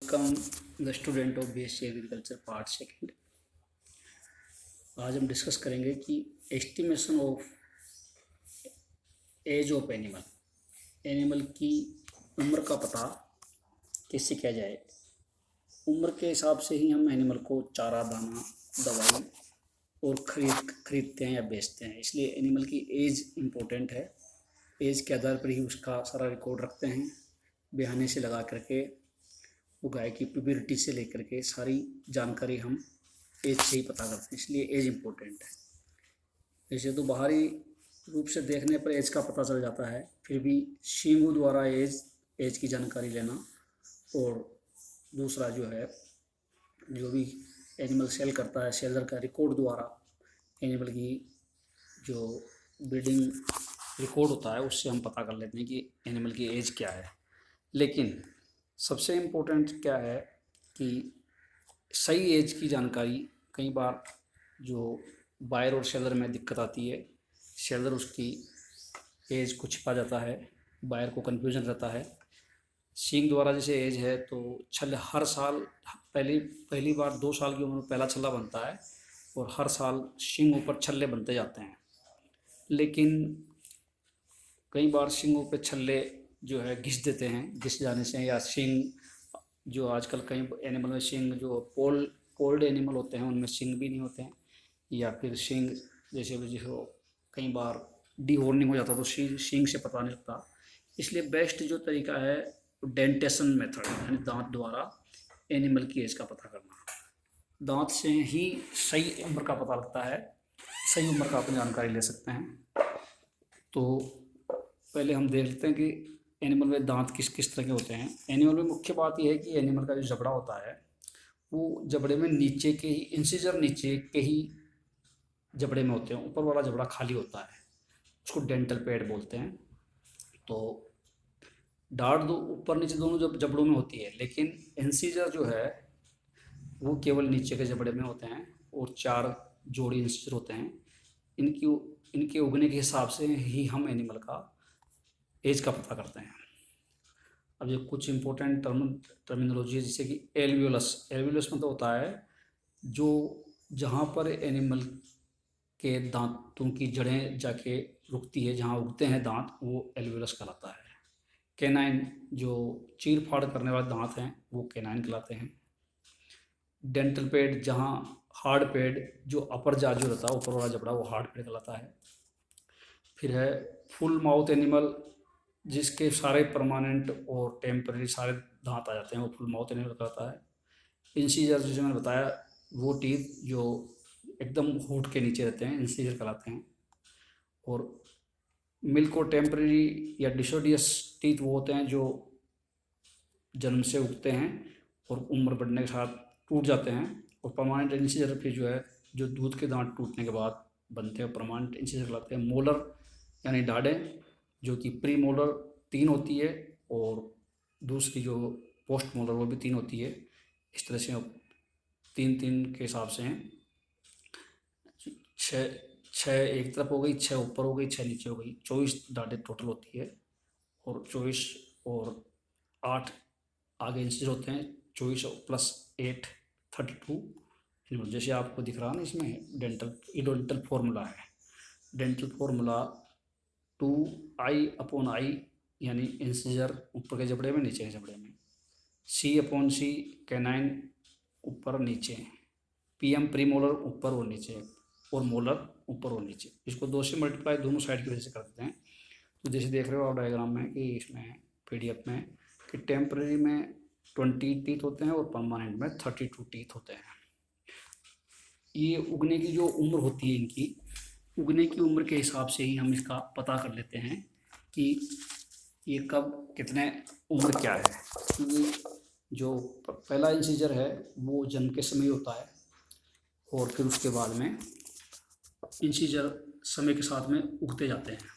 Welcome the student of BSc agriculture part second. आज हम discuss करेंगे कि estimation of age of animal की उम्र का पता कैसे किया जाए। उम्र के हिसाब से ही हम एनिमल को चारा, दाना, दवाई और खरीदते हैं या बेचते हैं। इसलिए एनिमल की एज इम्पोर्टेंट है। एज के आधार पर ही उसका सारा रिकॉर्ड रखते हैं। बयाने से लगा करके वो गाय की प्यूबरिटी से लेकर के सारी जानकारी हम एज से ही पता करते हैं। इसलिए एज इम्पोर्टेंट है। वैसे तो बाहरी रूप से देखने पर एज का पता चल जाता है, फिर भी सींगों द्वारा एज की जानकारी लेना और दूसरा जो है जो भी एनिमल सेल करता है, सेलर का रिकॉर्ड द्वारा एनिमल की जो ब्रीडिंग रिकॉर्ड होता है उससे हम पता कर लेते हैं कि एनिमल की एज क्या है। लेकिन सबसे इम्पोर्टेंट क्या है कि सही एज की जानकारी कई बार जो बायर और सेलर में दिक्कत आती है। सेलर उसकी एज को छिपा जाता है, बायर को कन्फ्यूजन रहता है। सींग द्वारा जैसे एज है तो छल्ले हर साल पहली बार 2 साल की उम्र में पहला छल्ला बनता है और हर साल सींगों पर छल्ले बनते जाते हैं। लेकिन कई बार सींगों पे छल्ले जो है घिस देते हैं, घिस जाने से, या सींग जो आजकल कई एनिमल में सींग जो पोल्ड एनिमल होते हैं उनमें सींग भी नहीं होते हैं, या फिर सींग जैसे कई बार डीहॉर्निंग हो जाता तो सींग से पता नहीं लगता। इसलिए बेस्ट जो तरीका है डेंटेशन मेथड, यानी दांत द्वारा एनिमल की एज का पता करना। दांत से ही सही उम्र का पता लगता है, सही उम्र का अपनी जानकारी ले सकते हैं। तो पहले हम देख लेते हैं कि एनिमल में दांत किस किस तरह के होते हैं। एनिमल में मुख्य बात यह है कि एनिमल का जो जबड़ा होता है वो जबड़े में नीचे के ही इंसिजर नीचे के ही जबड़े में होते हैं। ऊपर वाला जबड़ा खाली होता है, उसको डेंटल पैड बोलते हैं। तो डार्ट दो ऊपर नीचे दोनों जबड़ों में होती है, लेकिन इंसिजर जो है वो केवल नीचे के जबड़े में होते हैं और 4 जोड़ी इंसिजर होते हैं। इनके उगने के हिसाब से ही हम एनिमल का एज का पता करते हैं। अब ये कुछ इंपॉर्टेंट टर्मिनोलॉजी है, जैसे कि एल्वियोलस मतलब होता है जो जहाँ पर एनिमल के दांतों की जड़ें जाके रुकती है, जहाँ उगते हैं दांत, वो एल्वियोलस कहलाता है। कैनाइन जो चीर फाड़ करने वाले दांत हैं वो कैनाइन कहलाते हैं। डेंटल पैड जहाँ हार्ड पैड जो अपर जा जो रहता है ऊपर वाला जबड़ा, वो हार्ड पैड कहलाता है। फिर है फुल माउथ एनिमल, जिसके सारे परमानेंट और टेम्पररी सारे दांत आ जाते हैं, वो फुल माउथ एनिमल कहलाता है। इंसीजर जैसे मैंने बताया वो टीथ जो एकदम होंठ के नीचे रहते हैं इंसीजर कहलाते हैं। और मिल्क और टेम्पररी या डिसोडियस टीथ वो होते हैं जो जन्म से उगते हैं और उम्र बढ़ने के साथ टूट जाते हैं। और परमानेंट इंसीजर फिर जो है जो दूध के दांत टूटने के बाद बनते हैं, परमानेंट इंसीजर कहलाते हैं। मोलर यानी डाढ़ें जो कि प्री मोलर 3 होती है और दूसरी जो पोस्ट मोलर वो भी 3 होती है। इस तरह से 3-3 के हिसाब से हैं। 6 एक तरफ हो गई, 6 ऊपर हो गई, 6 नीचे हो गई, 24 डाढ़ें टोटल होती है। और 24 और 8 आगे इंसीजर होते हैं। 24 प्लस 8 32। जैसे आपको दिख रहा है ना, इसमें डेंटल फॉर्मूला है। डेंटल फॉर्मूला 2i/i, यानी इंसीजर ऊपर के जबड़े में, नीचे के जबड़े में। C/C कैनाइन ऊपर नीचे, PM प्री मोलर ऊपर और नीचे, और मोलर ऊपर और नीचे। इसको 2 से मल्टीप्लाई दोनों साइड की वजह से कर देते हैं। तो जैसे देख रहे हो आप डायग्राम में कि इसमें PDF में कि टेम्पररी में 20 टीथ होते हैं और परमानेंट में 32 टीथ होते हैं। ये उगने की जो उम्र होती है, इनकी उगने की उम्र के हिसाब से ही हम इसका पता कर लेते हैं कि ये कब कितने उम्र क्या है। क्योंकि जो पहला इंसीजर है वो जन्म के समय होता है और फिर उसके बाद में इंसीजर समय के साथ में उगते जाते हैं।